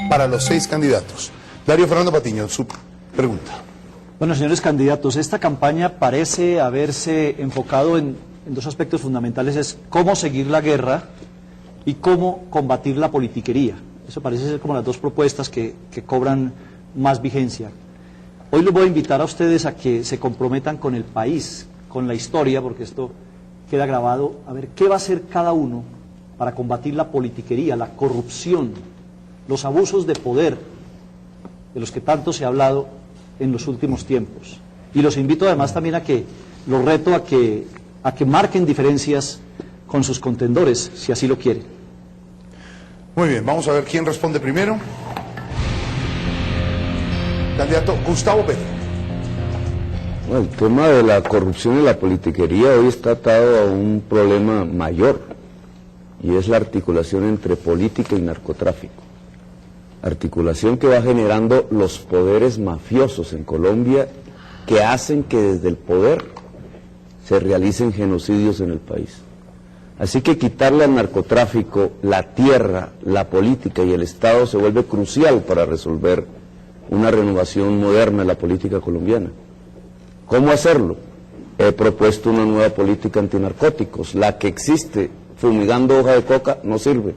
para los 6 candidatos. Darío Fernando Patiño, su pregunta. Bueno, señores candidatos, esta campaña parece haberse enfocado en dos aspectos fundamentales, es cómo seguir la guerra y cómo combatir la politiquería. Eso parece ser como las dos propuestas que cobran más vigencia. Hoy los voy a invitar a ustedes a que se comprometan con el país, con la historia, porque esto queda grabado, a ver qué va a hacer cada uno para combatir la politiquería, la corrupción, los abusos de poder, de los que tanto se ha hablado en los últimos tiempos. Y los invito además también los reto a que marquen diferencias con sus contendores, si así lo quieren. Muy bien, vamos a ver quién responde primero. Candidato Gustavo Petro. Bueno, el tema de la corrupción y la politiquería hoy está atado a un problema mayor, y es la articulación entre política y narcotráfico. Articulación que va generando los poderes mafiosos en Colombia, que hacen que desde el poder se realicen genocidios en el país. Así que quitarle al narcotráfico la tierra, la política y el Estado se vuelve crucial para resolver una renovación moderna de la política colombiana. ¿Cómo hacerlo? He propuesto una nueva política antinarcóticos. La que existe fumigando hoja de coca no sirve.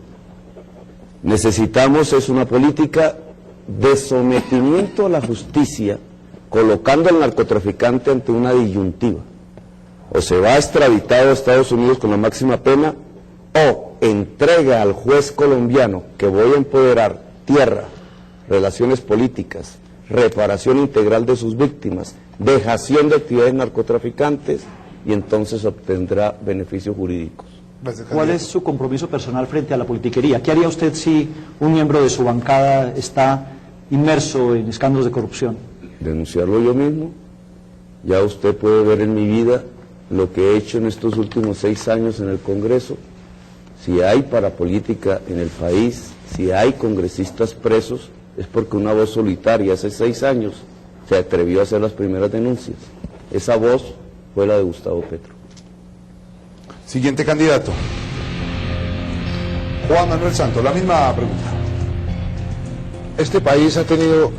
Necesitamos es una política de sometimiento a la justicia, colocando al narcotraficante ante una disyuntiva. O se va extraditado a Estados Unidos con la máxima pena, o entrega al juez colombiano que voy a empoderar tierra, relaciones políticas, reparación integral de sus víctimas, dejación de actividades narcotraficantes, y entonces obtendrá beneficios jurídicos. ¿Cuál es su compromiso personal frente a la politiquería? ¿Qué haría usted si un miembro de su bancada está inmerso en escándalos de corrupción? Denunciarlo yo mismo. Ya usted puede ver en mi vida lo que he hecho en estos últimos 6 años en el Congreso. Si hay parapolítica en el país, si hay congresistas presos, es porque una voz solitaria hace 6 años se atrevió a hacer las primeras denuncias. Esa voz fue la de Gustavo Petro. Siguiente candidato. Juan Manuel Santos, la misma pregunta. Este país ha tenido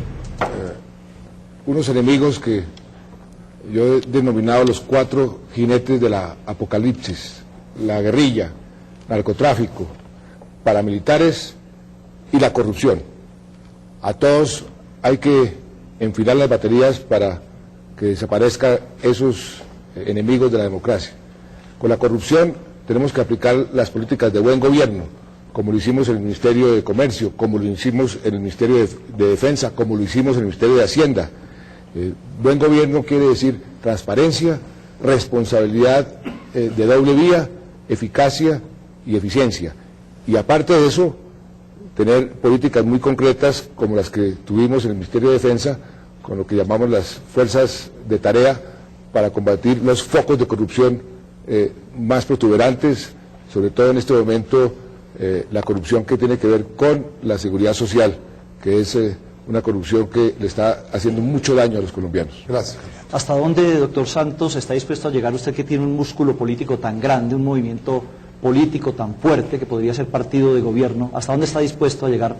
unos enemigos que yo he denominado los 4 jinetes de la apocalipsis: la guerrilla, narcotráfico, paramilitares y la corrupción. A todos hay que enfilar las baterías para que desaparezcan esos enemigos de la democracia. Con la corrupción tenemos que aplicar las políticas de buen gobierno, como lo hicimos en el Ministerio de Comercio, como lo hicimos en el Ministerio de Defensa, como lo hicimos en el Ministerio de Hacienda. Buen gobierno quiere decir transparencia, responsabilidad de doble vía, eficacia y eficiencia. Y aparte de eso, tener políticas muy concretas como las que tuvimos en el Ministerio de Defensa, con lo que llamamos las fuerzas de tarea, para combatir los focos de corrupción más protuberantes, sobre todo en este momento la corrupción que tiene que ver con la seguridad social, que es una corrupción que le está haciendo mucho daño a los colombianos. Gracias. ¿Hasta dónde, doctor Santos, está dispuesto a llegar usted, que tiene un músculo político tan grande, un movimiento político tan fuerte que podría ser partido de gobierno? ¿Hasta dónde está dispuesto a llegar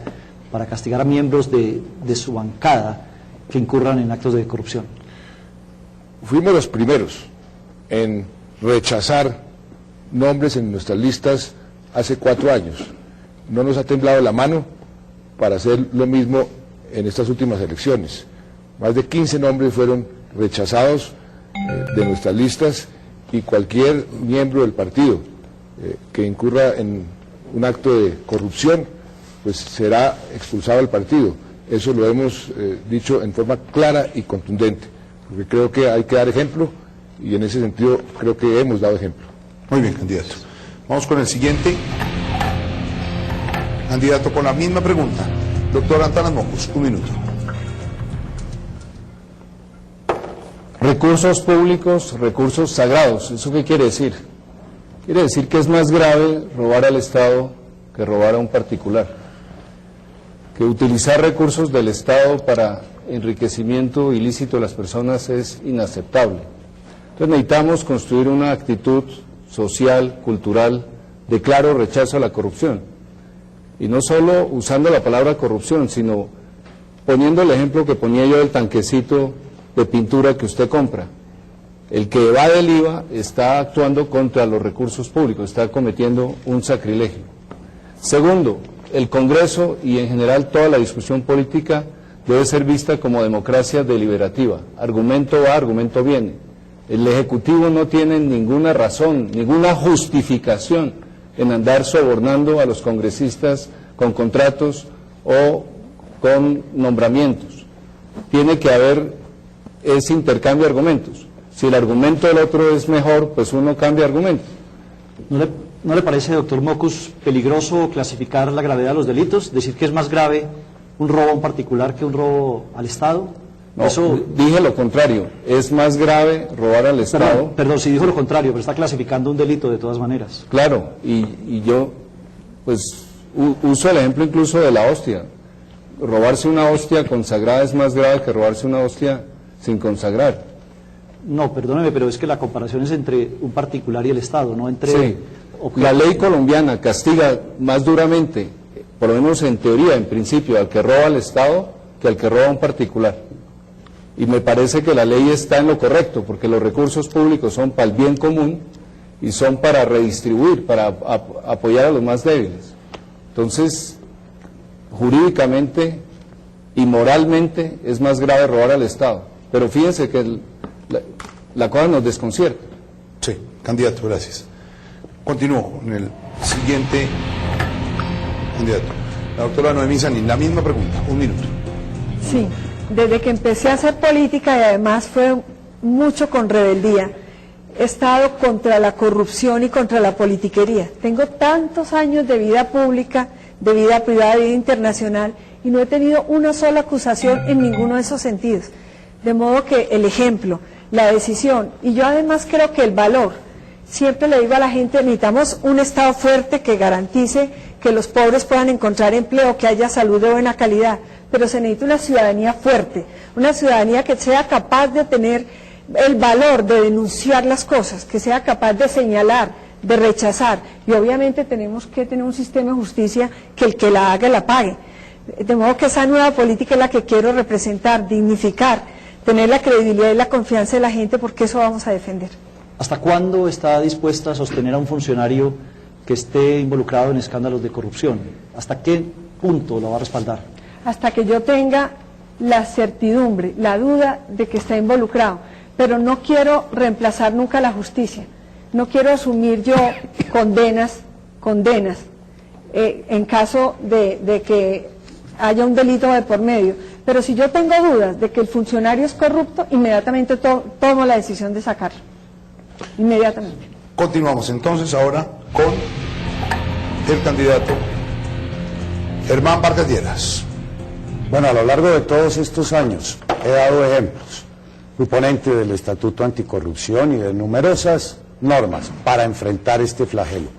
para castigar a miembros de su bancada que incurran en actos de corrupción? Fuimos los primeros en rechazar nombres en nuestras listas hace 4 años. No nos ha temblado la mano para hacer lo mismo en estas últimas elecciones. Más de 15 nombres fueron rechazados de nuestras listas, y cualquier miembro del partido que incurra en un acto de corrupción, pues será expulsado del partido. Eso lo hemos dicho en forma clara y contundente, porque creo que hay que dar ejemplo, y en ese sentido creo que hemos dado ejemplo. Muy bien, candidato. Vamos con el siguiente. Candidato con la misma pregunta. Doctor Antanas Mocus, 1 minuto. Recursos públicos, recursos sagrados. ¿Eso qué quiere decir? Quiere decir que es más grave robar al Estado que robar a un particular. Que utilizar recursos del Estado para enriquecimiento ilícito de las personas es inaceptable. Entonces necesitamos construir una actitud social, cultural, de claro rechazo a la corrupción. Y no solo usando la palabra corrupción, sino poniendo el ejemplo que ponía yo del tanquecito de pintura que usted compra. El que evade el IVA está actuando contra los recursos públicos, está cometiendo un sacrilegio. Segundo, el Congreso y en general toda la discusión política debe ser vista como democracia deliberativa. Argumento va, argumento viene. El Ejecutivo no tiene ninguna razón, ninguna justificación en andar sobornando a los congresistas con contratos o con nombramientos. Tiene que haber ese intercambio de argumentos. Si el argumento del otro es mejor, pues uno cambia argumento. ¿No le parece, doctor Mockus, peligroso clasificar la gravedad de los delitos? Decir que es más grave un robo a un particular que un robo al Estado. No, Eso... dije lo contrario, es más grave robar al Estado. Perdón, si dijo lo contrario, pero está clasificando un delito de todas maneras. Claro, y yo pues uso el ejemplo incluso de la hostia. Robarse una hostia consagrada es más grave que robarse una hostia sin consagrar. No, perdóneme, pero es que la comparación es entre un particular y el Estado, no entre... Sí. La ley colombiana castiga más duramente, por lo menos en teoría, en principio, al que roba al Estado que al que roba a un particular. Y me parece que la ley está en lo correcto, porque los recursos públicos son para el bien común y son para redistribuir, para apoyar a los más débiles. Entonces, jurídicamente y moralmente es más grave robar al Estado. Pero fíjense que la cosa nos desconcierta. Sí, candidato, gracias. Continúo con el siguiente candidato. La doctora Noemí Sanín, la misma pregunta, 1 minuto. Sí, desde que empecé a hacer política y además fue mucho con rebeldía, he estado contra la corrupción y contra la politiquería. Tengo tantos años de vida pública, de vida privada, de vida internacional, y no he tenido una sola acusación en ninguno de esos sentidos. De modo que el ejemplo, la decisión, y yo además creo que el valor, siempre le digo a la gente, necesitamos un Estado fuerte que garantice que los pobres puedan encontrar empleo, que haya salud de buena calidad, pero se necesita una ciudadanía fuerte, una ciudadanía que sea capaz de tener el valor de denunciar las cosas, que sea capaz de señalar, de rechazar, y obviamente tenemos que tener un sistema de justicia que el que la haga la pague. De modo que esa nueva política es la que quiero representar, dignificar, tener la credibilidad y la confianza de la gente, porque eso vamos a defender. ¿Hasta cuándo está dispuesta a sostener a un funcionario que esté involucrado en escándalos de corrupción? ¿Hasta qué punto lo va a respaldar? Hasta que yo tenga la certidumbre, la duda de que está involucrado, pero no quiero reemplazar nunca la justicia, no quiero asumir yo condenas en caso de que haya un delito de por medio, pero si yo tengo dudas de que el funcionario es corrupto, inmediatamente tomo la decisión de sacarlo, inmediatamente. Continuamos entonces ahora con el candidato Germán Vargas Lleras. Bueno, a lo largo de todos estos años he dado ejemplos. Fui ponente del Estatuto Anticorrupción y de numerosas normas para enfrentar este flagelo.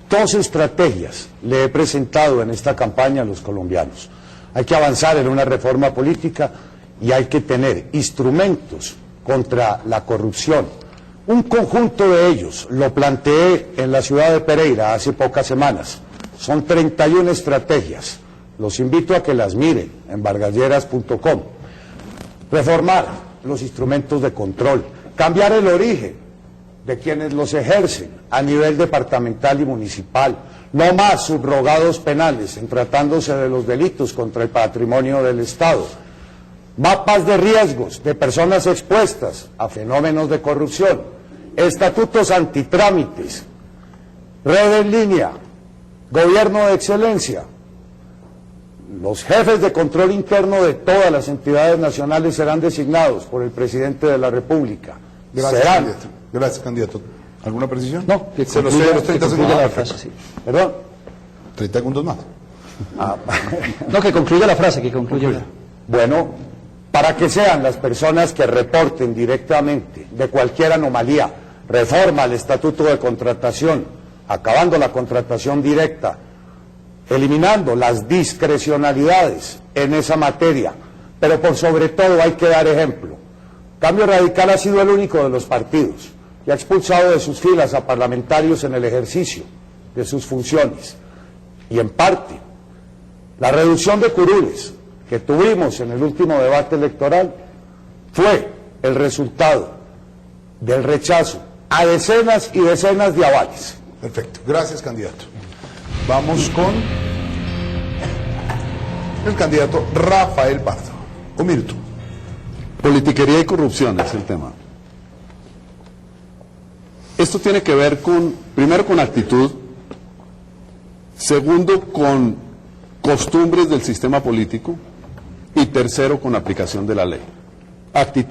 2 estrategias le he presentado en esta campaña a los colombianos. Hay que avanzar en una reforma política y hay que tener instrumentos contra la corrupción. Un conjunto de ellos lo planteé en la ciudad de Pereira hace pocas semanas. Son 31 estrategias. Los invito a que las miren en vargaslleras.com. Reformar los instrumentos de control, cambiar el origen de quienes los ejercen a nivel departamental y municipal, no más subrogados penales en tratándose de los delitos contra el patrimonio del Estado, mapas de riesgos de personas expuestas a fenómenos de corrupción, estatutos antitrámites, red en línea, gobierno de excelencia. Los jefes de control interno de todas las entidades nacionales serán designados por el presidente de la República. Gracias, candidato. Gracias, candidato. ¿Alguna precisión? No, que se lo concluya, cedo los 30 que concluya segundos. la frase, sí. ¿Perdón? 30 segundos más. No, que concluya la frase, que concluya. Bueno, para que sean las personas que reporten directamente de cualquier anomalía, reforma al Estatuto de Contratación, acabando la contratación directa, eliminando las discrecionalidades en esa materia, pero por sobre todo hay que dar ejemplo. Cambio Radical ha sido el único de los partidos que ha expulsado de sus filas a parlamentarios en el ejercicio de sus funciones, y en parte La reducción de curules que tuvimos en el último debate electoral fue el resultado del rechazo a decenas y decenas de avales. Perfecto, gracias, candidato. Vamos con el candidato Rafael Pardo. Un minuto. Politiquería y corrupción es el tema. Esto tiene que ver con, primero, con actitud, segundo, con costumbres del sistema político y tercero, con aplicación de la ley. Actitud